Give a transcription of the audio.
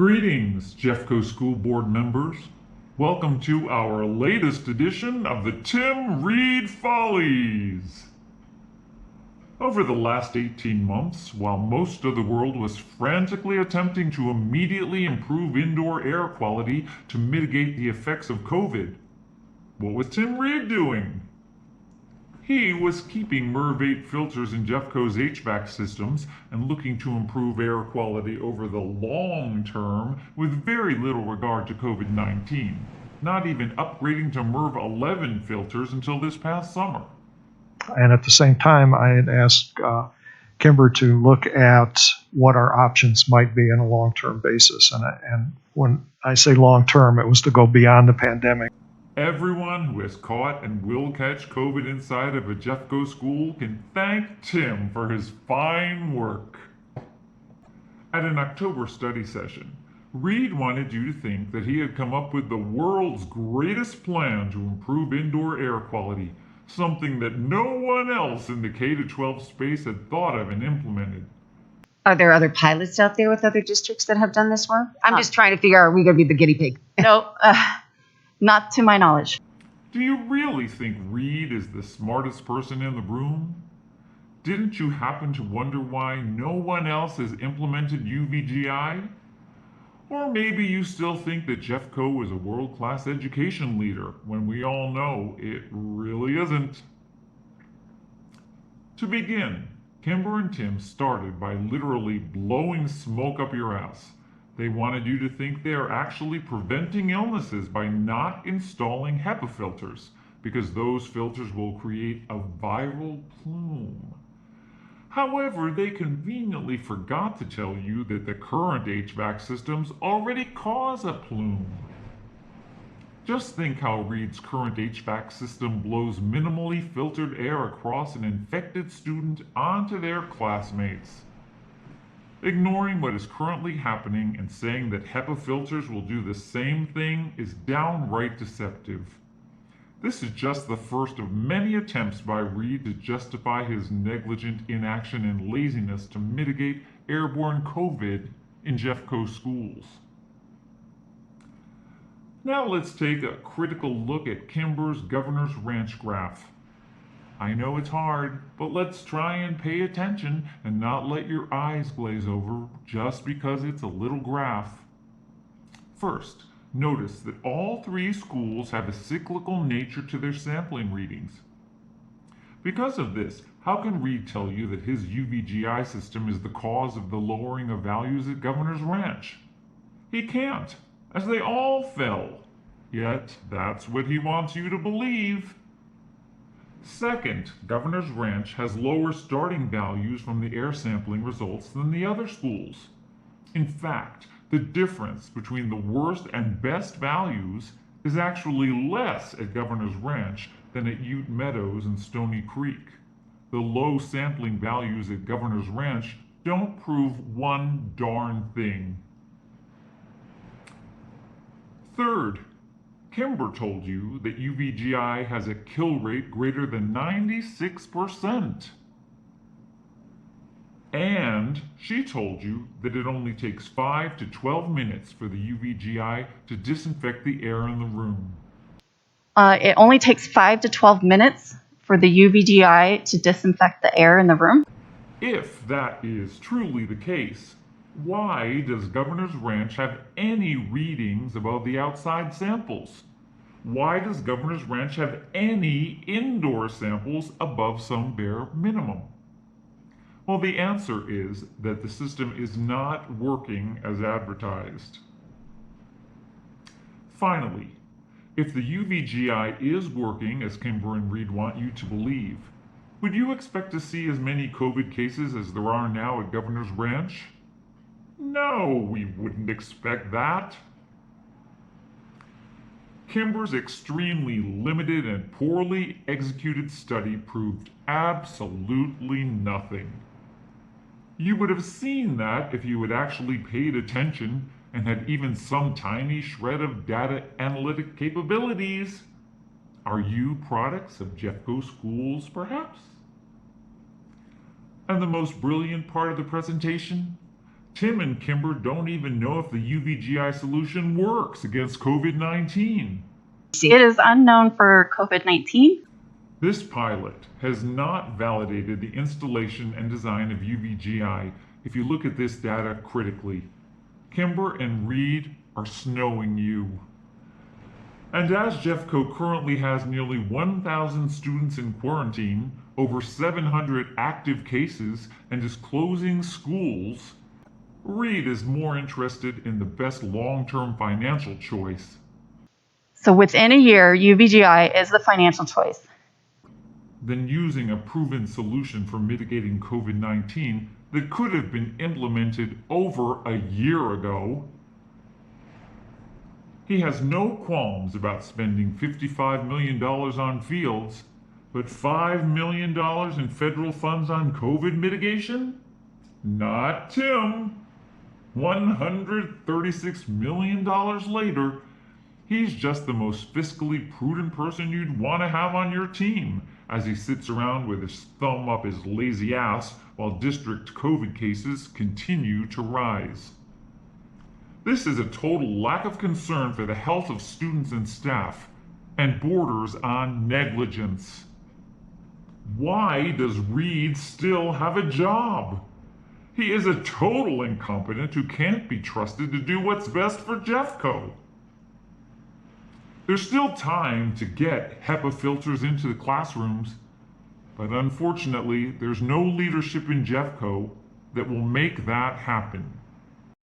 Greetings, Jeffco School Board members. Welcome to our latest edition of the Tim Reed Follies. Over the last 18 months, while most of the world was frantically attempting to immediately improve indoor air quality to mitigate the effects of COVID, what was Tim Reed doing? He was keeping MERV 8 filters in Jeffco's HVAC systems and looking to improve air quality over the long term with very little regard to COVID-19, not even upgrading to MERV 11 filters until this past summer. And at the same time, I had asked Kimber to look at what our options might be on a long-term basis. And when I say long-term, it was to go beyond the pandemic. Everyone who has caught and will catch COVID inside of a Jeffco school can thank Tim for his fine work. At an October study session, Reed wanted you to think that he had come up with the world's greatest plan to improve indoor air quality, something that no one else in the K-12 space had thought of and implemented. Are there other pilots out there with other districts that have done this work? I'm just trying to figure out, are we going to be the guinea pig? No, not to my knowledge. Do you really think Reed is the smartest person in the room? Didn't you happen to wonder why no one else has implemented UVGI? Or maybe you still think that Jeffco is a world-class education leader when we all know it really isn't. To begin, Kimber and Tim started by literally blowing smoke up your ass. They wanted you to think they are actually preventing illnesses by not installing HEPA filters, because those filters will create a viral plume. However, they conveniently forgot to tell you that the current HVAC systems already cause a plume. Just think how Reed's current HVAC system blows minimally filtered air across an infected student onto their classmates. Ignoring what is currently happening and saying that HEPA filters will do the same thing is downright deceptive. This is just the first of many attempts by Reed to justify his negligent inaction and laziness to mitigate airborne COVID in Jeffco schools. Now let's take a critical look at Kimber's Governor's Ranch graph. I know it's hard, but let's try and pay attention and not let your eyes glaze over just because it's a little graph. First, notice that all three schools have a cyclical nature to their sampling readings. Because of this, how can Reed tell you that his UVGI system is the cause of the lowering of values at Governor's Ranch? He can't, as they all fell. Yet, that's what he wants you to believe. Second, Governor's Ranch has lower starting values from the air sampling results than the other schools. In fact, the difference between the worst and best values is actually less at Governor's Ranch than at Ute Meadows and Stony Creek. The low sampling values at Governor's Ranch don't prove one darn thing. Third, Kimber told you that UVGI has a kill rate greater than 96%. And she told you that it only takes 5 to 12 minutes for the UVGI to disinfect the air in the room. It only takes 5 to 12 minutes for the UVGI to disinfect the air in the room. If that is truly the case, why does Governor's Ranch have any readings above the outside samples? Why does Governor's Ranch have any indoor samples above some bare minimum? Well, the answer is that the system is not working as advertised. Finally, if the UVGI is working as Kimber and Reed want you to believe, would you expect to see as many COVID cases as there are now at Governor's Ranch? No, we wouldn't expect that. Kimber's extremely limited and poorly executed study proved absolutely nothing. You would have seen that if you had actually paid attention and had even some tiny shred of data analytic capabilities. Are you products of Jeffco schools, perhaps? And the most brilliant part of the presentation? Tim and Kimber don't even know if the UVGI solution works against COVID-19. It is unknown for COVID-19. This pilot has not validated the installation and design of UVGI if you look at this data critically. Kimber and Reed are snowing you. And as Jeffco currently has nearly 1,000 students in quarantine, over 700 active cases, and is closing schools, Reed is more interested in the best long-term financial choice. So within a year, UVGI is the financial choice. Than using a proven solution for mitigating COVID-19 that could have been implemented over a year ago. He has no qualms about spending $55 million on fields, but $5 million in federal funds on COVID mitigation? Not Tim. $136 million later, he's just the most fiscally prudent person you'd want to have on your team as he sits around with his thumb up his lazy ass while district COVID cases continue to rise. This is a total lack of concern for the health of students and staff, and borders on negligence. Why does Reed still have a job? He is a total incompetent who can't be trusted to do what's best for Jeffco. There's still time to get HEPA filters into the classrooms, but unfortunately, there's no leadership in Jeffco that will make that happen.